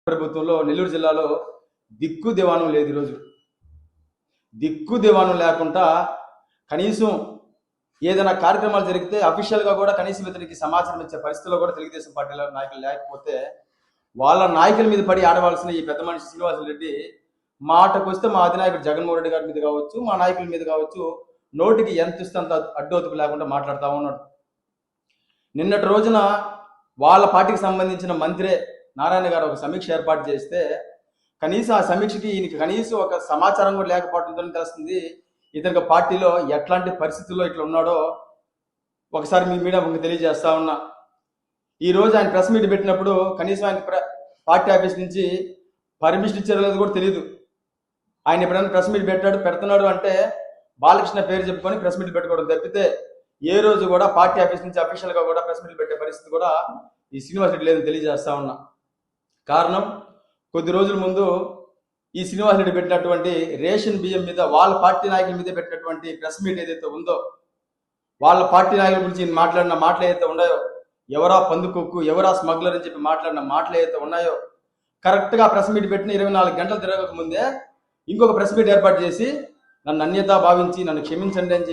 ప్రభుత్వంలో నెల్లూరు జిల్లాలో దిక్కు దివాణం లేదు. ఈరోజు దిక్కు దివాణం లేకుండా కనీసం ఏదైనా కార్యక్రమాలు జరిగితే అఫీషియల్గా కూడా కనీసం ఇతనికి సమాచారం ఇచ్చే పరిస్థితిలో కూడా తెలుగుదేశం పార్టీలో నాయకులు లేకపోతే వాళ్ళ నాయకుల మీద పడి ఆడవలసిన ఈ పెద్ద మనిషి శ్రీనివాసరెడ్డి మాటకు వస్తే మా అధినాయకుడు జగన్మోహన్ రెడ్డి గారి మీద కావచ్చు, మా నాయకుల మీద కావచ్చు, నోటికి ఎంత ఇస్తే అంత అడ్డోతుకు లేకుండా మాట్లాడుతూ ఉన్నాడు. నిన్నటి రోజున వాళ్ళ పార్టీకి సంబంధించిన మంత్రే నారాయణ గారు ఒక సమీక్ష ఏర్పాటు చేస్తే కనీసం ఆ సమీక్షకి ఈయనకి కనీసం ఒక సమాచారం కూడా లేకపోవడంతో తెలుస్తుంది ఇతనికి పార్టీలో ఎట్లాంటి పరిస్థితుల్లో ఇట్లా ఉన్నాడో. ఒకసారి మీ మీడియా ముందు తెలియజేస్తా ఉన్నా. ఈ రోజు ఆయన ప్రెస్ మీట్ పెట్టినప్పుడు కనీసం ఆయన పార్టీ ఆఫీస్ నుంచి పర్మిషన్ ఇచ్చారో లేదో కూడా తెలియదు. ఆయన ఎప్పుడైనా ప్రెస్ మీట్ పెడుతున్నాడు అంటే బాలకృష్ణ పేరు చెప్పుకొని ప్రెస్ మీట్ పెట్టుకోవడం తప్పితే ఏ రోజు కూడా పార్టీ ఆఫీస్ నుంచి అఫీషియల్గా కూడా ప్రెస్ మీట్ పెట్టే పరిస్థితి కూడా ఈ శ్రీనివాసరెడ్డి లేదని తెలియజేస్తా ఉన్నా. కారణం, కొద్ది రోజుల ముందు ఈ శ్రీనివాసరెడ్డి పెట్టినటువంటి రేషన్ బియ్యం మీద వాళ్ళ పార్టీ నాయకుల మీద పెట్టినటువంటి ప్రెస్ మీట్ ఏదైతే ఉందో, వాళ్ళ పార్టీ నాయకుల గురించి మాట్లాడిన మాటలు ఏదైతే ఉన్నాయో, ఎవరా పందుకొక్కు, ఎవరా స్మగ్లర్ అని చెప్పి మాట్లాడిన మాటలు ఏదైతే ఉన్నాయో, కరెక్ట్గా ప్రెస్ మీట్ పెట్టిన 24 గంటలు తిరగక ముందే ఇంకొక ప్రెస్ మీట్ ఏర్పాటు చేసి నన్ను అన్యతా భావించి నన్ను క్షమించండి అని చెప్పి